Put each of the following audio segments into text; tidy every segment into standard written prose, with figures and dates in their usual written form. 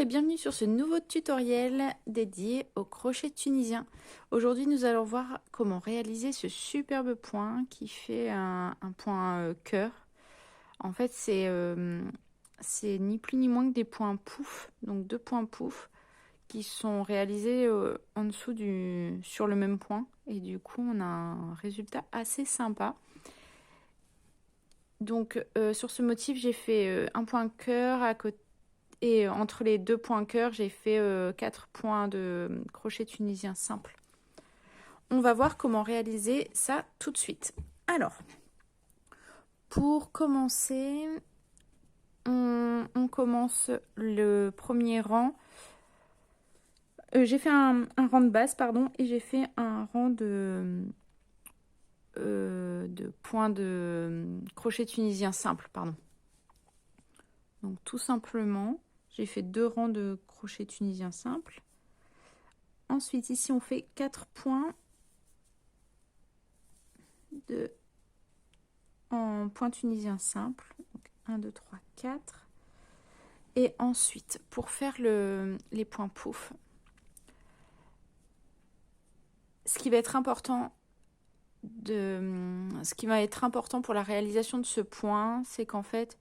et bienvenue sur ce nouveau tutoriel dédié au crochet tunisien. Aujourd'hui, nous allons voir comment réaliser ce superbe point qui fait un point cœur. En fait, c'est ni plus ni moins que des points pouf, donc deux points pouf qui sont réalisés en dessous sur le même point. Et du coup, on a un résultat assez sympa. Donc, sur ce motif, j'ai fait un point cœur à côté. Et entre les deux points cœur, j'ai fait 4 points de crochet tunisien simple. On va voir comment réaliser ça tout de suite. Alors, pour commencer, on commence le premier rang. J'ai fait un rang de base, pardon, et j'ai fait un rang de points de crochet tunisien simple, pardon. Donc tout simplement, j'ai fait 2 rangs de crochet tunisien simple. Ensuite, ici, on fait 4 points en point tunisien simple. Donc 1, 2, 3, 4. Et ensuite, pour faire les points pouf, ce qui va être important pour la réalisation de ce point, c'est qu'en fait,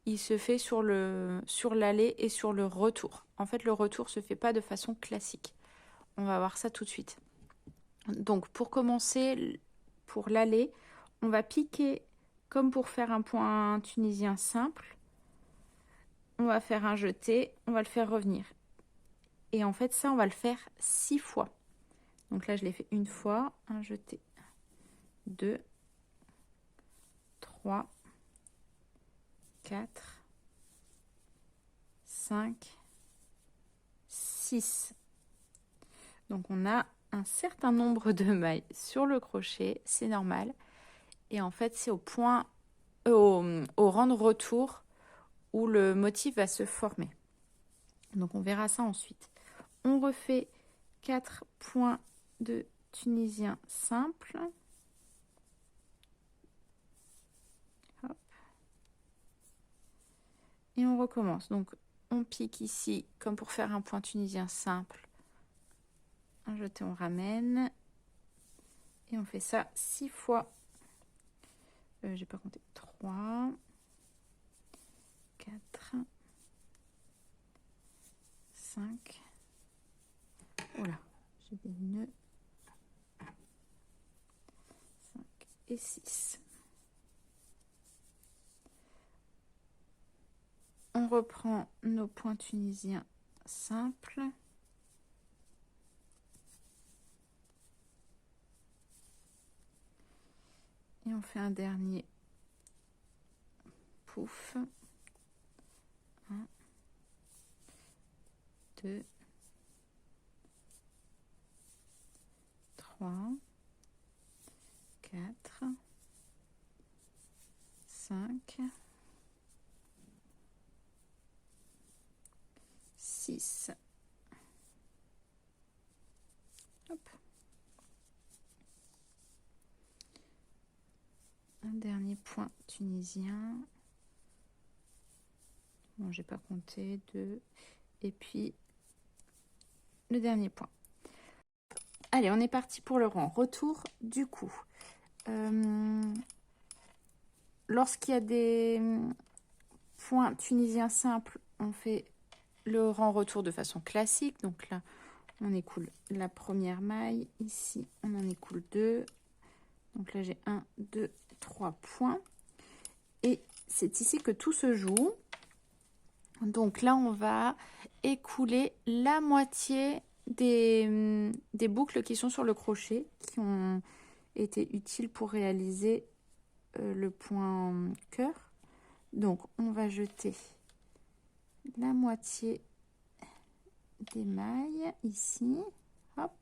il se fait sur l'aller et sur le retour. En fait, le retour se fait pas de façon classique. On va voir ça tout de suite. Donc, pour commencer, pour l'aller, on va piquer comme pour faire un point tunisien simple. On va faire un jeté, on va le faire revenir. Et en fait, ça, on va le faire 6 fois. Donc là, je l'ai fait une fois, un jeté, 2, 3, 4, 5, 6. Donc on a un certain nombre de mailles sur le crochet, c'est normal. Et en fait, c'est au rang de retour où le motif va se former. Donc on verra ça ensuite. On refait 4 points de tunisien simple. Hop. Et on recommence. Donc on pique ici comme pour faire un point tunisien simple. Un jeté, on ramène. Et on fait ça 6 fois. J'ai pas compté. 3, 4, 5. Voilà, j'ai des nœuds. 5 et 6. On reprend nos points tunisiens simples. Et on fait un dernier pouf. 1, 2, 3, 4, 5, 6. Hop. Un dernier point tunisien. Bon, j'ai pas compté, 2. Et puis le dernier point. Allez, on est parti pour le rang. Retour du coup. Lorsqu'il y a des points tunisiens simples, on fait le rang retour de façon classique. Donc là, on écoule la première maille. Ici, on en écoule 2. Donc là, j'ai 1, 2, 3 points. Et c'est ici que tout se joue. Donc là, on va écouler la moitié des boucles qui sont sur le crochet, qui ont été utiles pour réaliser le point cœur. Donc, on va jeter la moitié des mailles ici. Hop.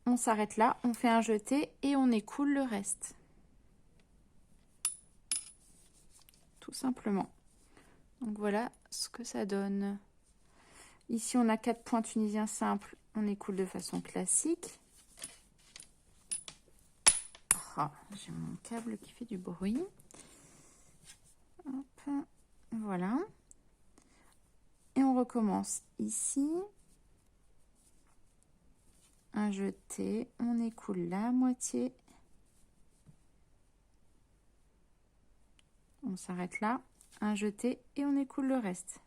On s'arrête là, on fait un jeté et on écoule le reste. Tout simplement. Donc voilà ce que ça donne. Ici, on a 4 points tunisiens simples. On écoule de façon classique. Oh, j'ai mon câble qui fait du bruit. Hop. Voilà. Et on recommence ici. Un jeté, on écoule la moitié. On s'arrête là. Un jeté et on écoule le reste.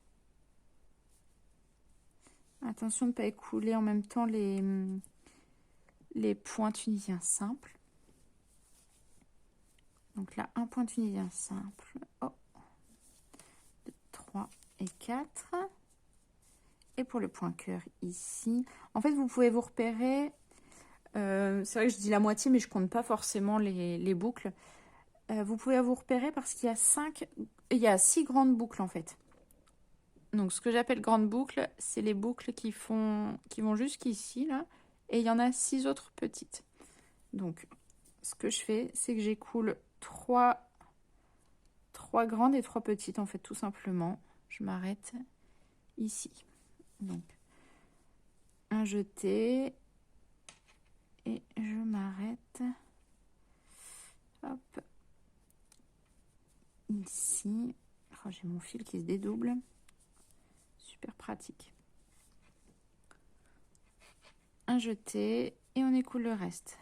Attention de ne pas écouler en même temps les points tunisiens simples. Donc là, un point tunisien simple. Oh. 2, 3 et 4. Et pour le point cœur ici, en fait, vous pouvez vous repérer. C'est vrai que je dis la moitié, mais je compte pas forcément les boucles. Vous pouvez vous repérer parce qu'il y a 6 grandes boucles en fait. Donc, ce que j'appelle grandes boucles, c'est les boucles qui vont jusqu'ici, là. Et il y en a 6 autres petites. Donc, ce que je fais, c'est que j'écoule 3 grandes et 3 petites, en fait, tout simplement. Je m'arrête ici. Donc, un jeté. Et je m'arrête. Hop. Ici. Oh, j'ai mon fil qui se dédouble. Super pratique. Un jeté et on écoule le reste.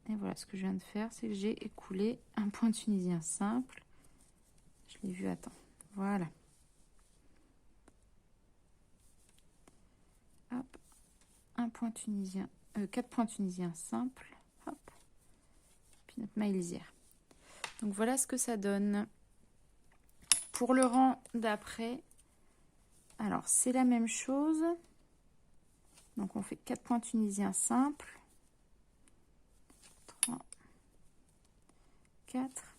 Et voilà, ce que je viens de faire, c'est que j'ai écoulé un point tunisien simple. Je l'ai vu, attends. Voilà. Hop. Un point tunisien, 4 points tunisiens simples. Hop. Puis notre maille lisière. Donc voilà ce que ça donne. Pour le rang d'après, alors c'est la même chose. Donc on fait 4 points tunisiens simples. 3, 4.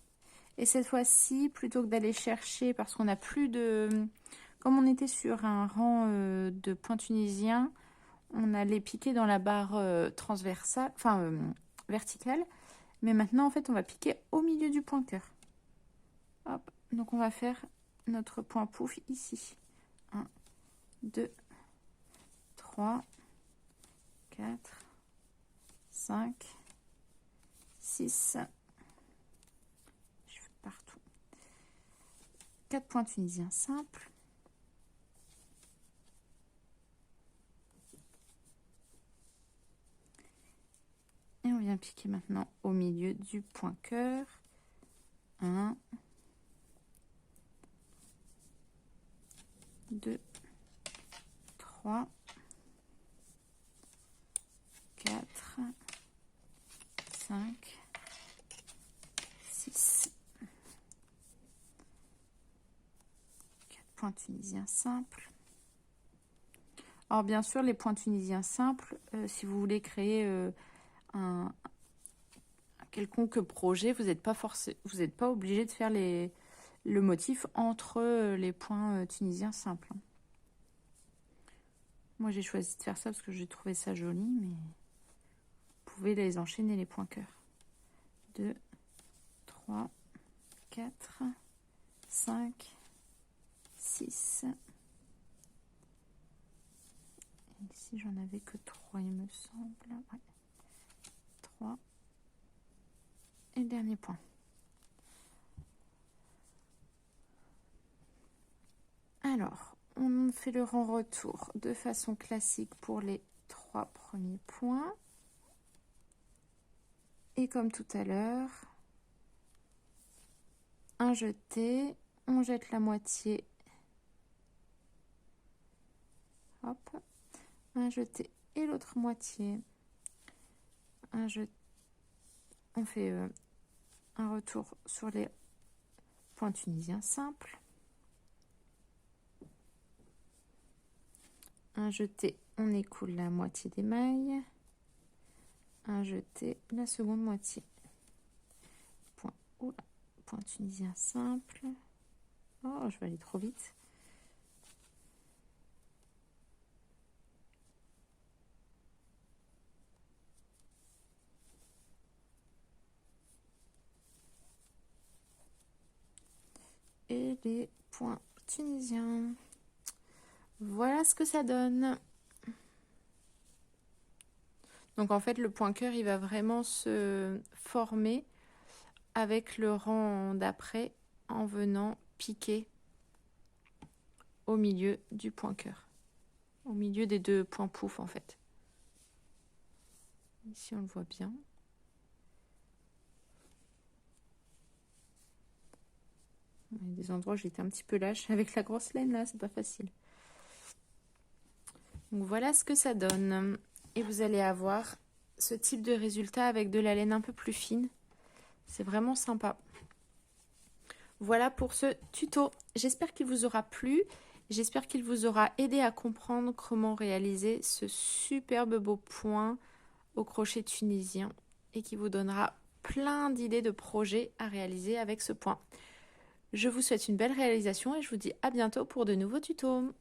Et cette fois-ci, plutôt que d'aller chercher, parce qu'on n'a plus de... Comme on était sur un rang de points tunisiens, on allait piquer dans la barre transversale, enfin verticale. Mais maintenant, en fait, on va piquer au milieu du point cœur. Hop. Donc on va faire notre point pouf ici. 1, 2, 3, 4, 5, 6. Je fais partout. 4 points tunisiens simples. Et on vient piquer maintenant au milieu du point cœur. 1, 2, 3, 4, 5, 6. 4 points tunisiens simples. Alors bien sûr, les points tunisiens simples, si vous voulez créer un quelconque projet, vous n'êtes pas obligé de faire le motif entre les points tunisiens simples. Moi, j'ai choisi de faire ça parce que j'ai trouvé ça joli, mais vous pouvez les enchaîner, les points cœur. 2, 3, 4, 5, 6. Ici, j'en avais que 3, il me semble. Ouais. 3. Et le dernier point. Alors, on fait le rang retour de façon classique pour les 3 premiers points. Et comme tout à l'heure, un jeté, on jette la moitié. Hop. Un jeté et l'autre moitié. Un jeté. On fait un retour sur les points tunisiens simples. Un jeté, on écoule la moitié des mailles. Un jeté, la seconde moitié. Point, oula, point tunisien simple. Oh, je vais aller trop vite. Et les points tunisiens. Voilà ce que ça donne. Donc en fait, le point cœur, il va vraiment se former avec le rang d'après en venant piquer au milieu du point cœur, au milieu des deux points pouf en fait. Ici on le voit bien. Il y a des endroits où j'étais un petit peu lâche avec la grosse laine là, c'est pas facile. Donc voilà ce que ça donne. Et vous allez avoir ce type de résultat avec de la laine un peu plus fine. C'est vraiment sympa. Voilà pour ce tuto. J'espère qu'il vous aura plu. J'espère qu'il vous aura aidé à comprendre comment réaliser ce superbe beau point au crochet tunisien et qui vous donnera plein d'idées de projets à réaliser avec ce point. Je vous souhaite une belle réalisation et je vous dis à bientôt pour de nouveaux tutos.